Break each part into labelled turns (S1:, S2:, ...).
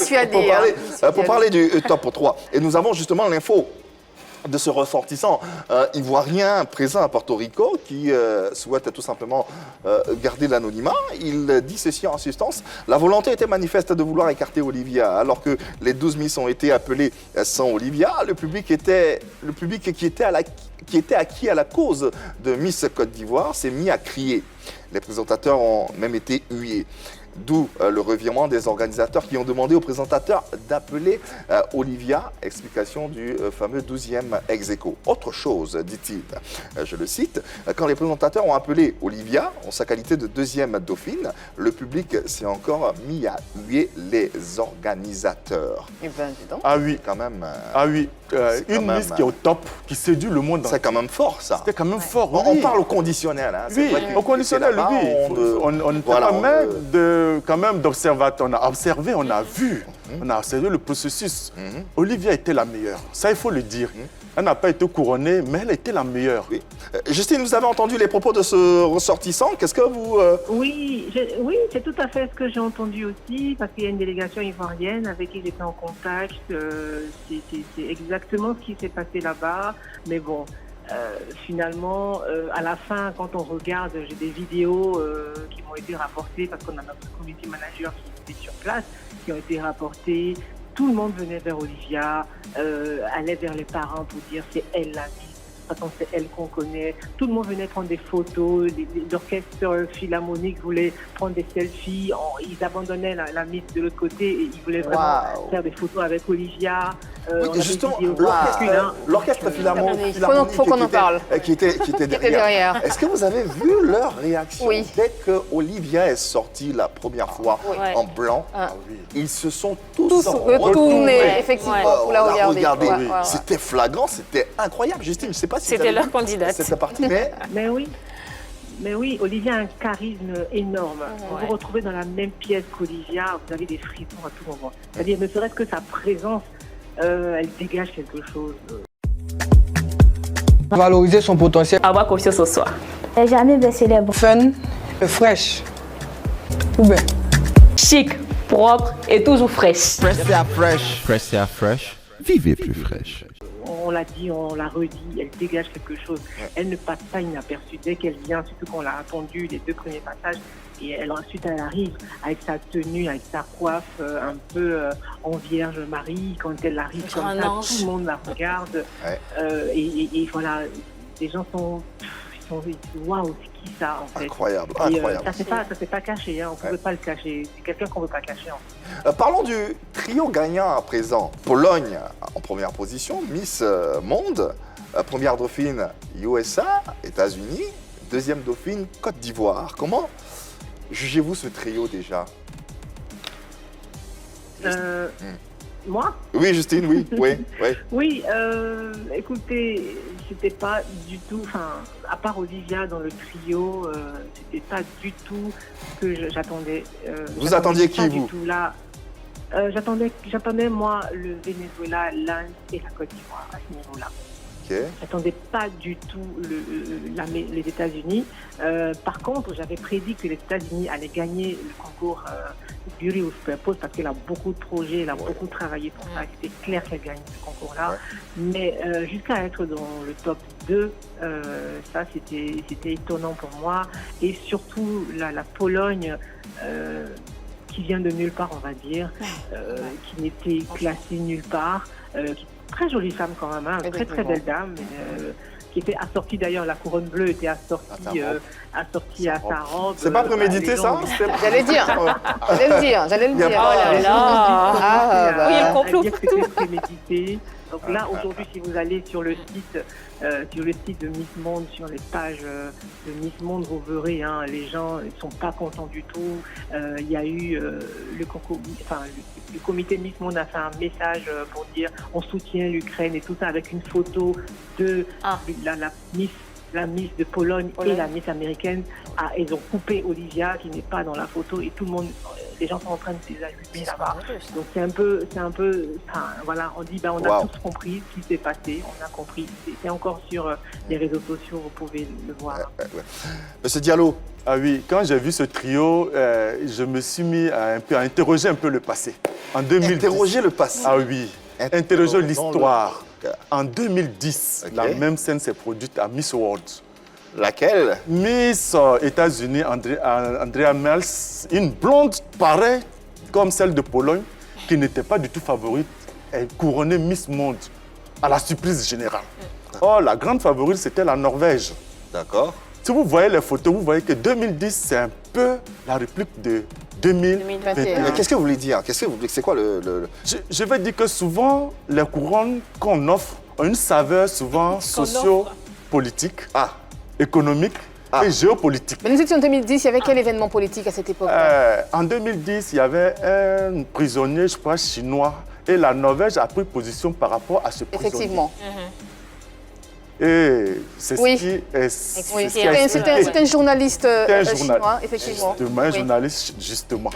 S1: dissuader.
S2: Pour parler du top 3. Et nous avons justement l'info de ce ressortissant ivoirien présent à Porto Rico qui souhaite tout simplement garder l'anonymat. Il dit ceci en substance: la volonté était manifeste de vouloir écarter Olivia. Alors que les 12 Miss ont été appelées sans Olivia, le public qui était acquis à la cause de Miss Côte d'Ivoire s'est mis à crier. Les présentateurs ont même été hués. D'où le revirement des organisateurs qui ont demandé aux présentateurs d'appeler Olivia. Explication du fameux 12e ex-aequo. Autre chose, dit-il, je le cite, quand les présentateurs ont appelé Olivia en sa qualité de 2e dauphine, le public s'est encore mis à huer les organisateurs.
S1: Eh ben, dis donc.
S3: Ah oui.
S2: Quand même.
S3: Ah oui. Une Miss qui est au top, qui séduit le monde.
S2: C'est quand même fort, ça.
S3: C'était quand même fort, oui.
S2: On parle au conditionnel. Hein.
S3: Oui, au conditionnel, oui. On n'était pas même quand même d'observateurs. On a observé, on a vu, on a observé le processus. Olivia était la meilleure, ça il faut le dire. Elle n'a pas été couronnée, mais elle était la meilleure.
S2: Oui. Justine, vous avez entendu les propos de ce ressortissant. Qu'est-ce que vous...
S4: Oui, c'est tout à fait ce que j'ai entendu aussi, parce qu'il y a une délégation ivoirienne avec qui j'étais en contact. C'est exactement ce qui s'est passé là-bas. Mais bon, finalement, à la fin, quand on regarde, j'ai des vidéos qui m'ont été rapportées, parce qu'on a notre community manager qui était sur place, qui ont été rapportées. Tout le monde venait vers Olivia, allait vers les parents pour dire c'est elle la vie. Attends, c'est elle qu'on connaît. Tout le monde venait prendre des photos. L'orchestre philharmonique voulait prendre des selfies. Ils abandonnaient la Miss de l'autre côté et ils voulaient vraiment faire des photos avec Olivia.
S2: Oui, justement, l'orchestre philharmonique
S1: faut qu'on en parle.
S2: Qui était derrière. Est-ce que vous avez vu leur réaction dès que Olivia est sortie la première fois en blanc? Ils se sont tous
S1: retournés, effectivement, pour la regarder.
S2: C'était flagrant, c'était incroyable. Justine, je ne sais pas si
S5: c'était leur candidate.
S2: Cette partie,
S4: mais oui, Olivia a un charisme énorme. Vous vous retrouvez dans la même pièce qu'Olivia, vous avez des frissons à tout moment. C'est-à-dire, ne serait-ce que sa présence, elle dégage quelque chose.
S6: Valoriser son potentiel.
S5: Avoir confiance en soi.
S7: Jamais baisser les bras.
S6: Fun, fraîche. Ou bien.
S5: Chic, propre et toujours fraîche.
S8: Pressia Fresh. Pressia Fresh. Vivez plus fraîche.
S4: On l'a dit, on l'a redit, elle dégage quelque chose. Elle ne passe pas inaperçue. Dès qu'elle vient, surtout qu'on l'a attendue les 2 premiers passages, et ensuite elle arrive avec sa tenue, avec sa coiffe un peu en Vierge Marie. Quand elle arrive comme ça, tout le monde la regarde. Et voilà, les gens sont waouh, c'est qui ça en fait?
S2: Incroyable,
S4: et,
S2: incroyable.
S4: Ça s'est pas caché, hein, on ne pouvait pas le cacher. C'est quelqu'un qu'on ne veut pas cacher. En fait.
S2: Parlons du trio gagnant à présent. Pologne en première position, Miss Monde, première dauphine USA, États-Unis, 2e dauphine Côte d'Ivoire. Comment jugez-vous ce trio déjà?
S4: Moi?
S2: Oui, Justine, oui.
S4: Oui, écoutez, c'était pas du tout, à part Olivia dans le trio, c'était pas du tout ce que j'attendais.
S2: Vous attendiez qui, vous?
S4: J'attendais, moi, le Venezuela, l'Inde et la Côte d'Ivoire à ce niveau-là. J'attendais pas du tout les États-Unis. Par contre, j'avais prédit que les États-Unis allaient gagner le concours Beauty with Purpose parce qu'elle a beaucoup de projets, elle a beaucoup travaillé pour ça. C'était clair qu'elle gagne ce concours-là. Mais jusqu'à être dans le top 2, ça c'était étonnant pour moi. Et surtout la Pologne qui vient de nulle part, on va dire, qui n'était classée nulle part. Très jolie femme quand même, hein, très très belle dame, qui était assortie d'ailleurs, la couronne bleue était assortie à sa robe.
S2: C'est pas prémédité ça?
S1: J'allais le dire.
S5: Oh là là.
S1: Oui,
S4: le complot. C'était prémédité. Donc là, aujourd'hui, si vous allez sur le site de Miss Monde, sur les pages de Miss Monde, vous verrez, hein, les gens ne sont pas contents du tout. Il y a eu le comité Miss Monde a fait un message pour dire on soutient l'Ukraine et tout ça avec une photo de la Miss de Pologne et la Miss américaine. Ils ont coupé Olivia qui n'est pas dans la photo et tout le monde les gens sont en train de les allumer là-bas. Donc c'est un peu, enfin, voilà, on dit, on a tous compris ce qui s'est passé, on a compris. C'est encore sur les réseaux sociaux, vous pouvez le voir.
S2: Monsieur Diallo.
S3: Ah oui, quand j'ai vu ce trio, je me suis mis à interroger un peu le passé. En 2010.
S2: Interroger le passé.
S3: Ah oui, interroger l'histoire. En 2010, la même scène s'est produite à Miss World.
S2: Laquelle?
S3: Miss États-Unis, Andrea Mels, une blonde pareille comme celle de Pologne, qui n'était pas du tout favorite, elle couronnait Miss Monde à la surprise générale. Or, la grande favorite, c'était la Norvège.
S2: D'accord.
S3: Si vous voyez les photos, vous voyez que 2010, c'est un peu la réplique de 2021.
S2: Qu'est-ce que vous voulez dire? C'est quoi le...
S3: Je vais dire que souvent, les couronnes qu'on offre ont une saveur souvent socio-politique, économique et géopolitique.
S1: Mais nous étions en 2010, il y avait quel événement politique à cette époque-là?
S3: En 2010, il y avait un prisonnier, je crois, chinois, et la Norvège a pris position par rapport à ce prisonnier.
S1: Effectivement.
S3: Et c'est ce qui est...
S1: C'est un journaliste chinois, effectivement.
S3: Justement, un journaliste, justement.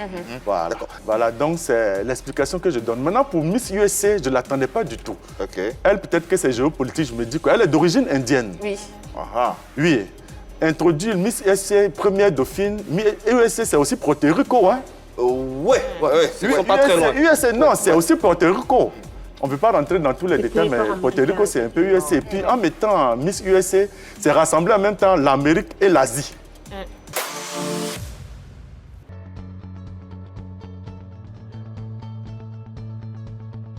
S3: Voilà, donc c'est l'explication que je donne. Maintenant, pour Miss USA, je ne l'attendais pas du tout. Elle, peut-être que c'est géopolitique, je me dis qu'elle est d'origine indienne.
S1: Oui.
S3: Oui. Introduire Miss USA, première dauphine. Miss USA, c'est aussi Porto Rico, hein?
S2: Ouais.
S3: Ils sont pas très loin. USA, non, c'est aussi Porto Rico. On ne veut pas rentrer dans tous les détails, mais Porto Rico, c'est un peu USA. Et puis, en mettant Miss USA, c'est rassembler en même temps l'Amérique et l'Asie.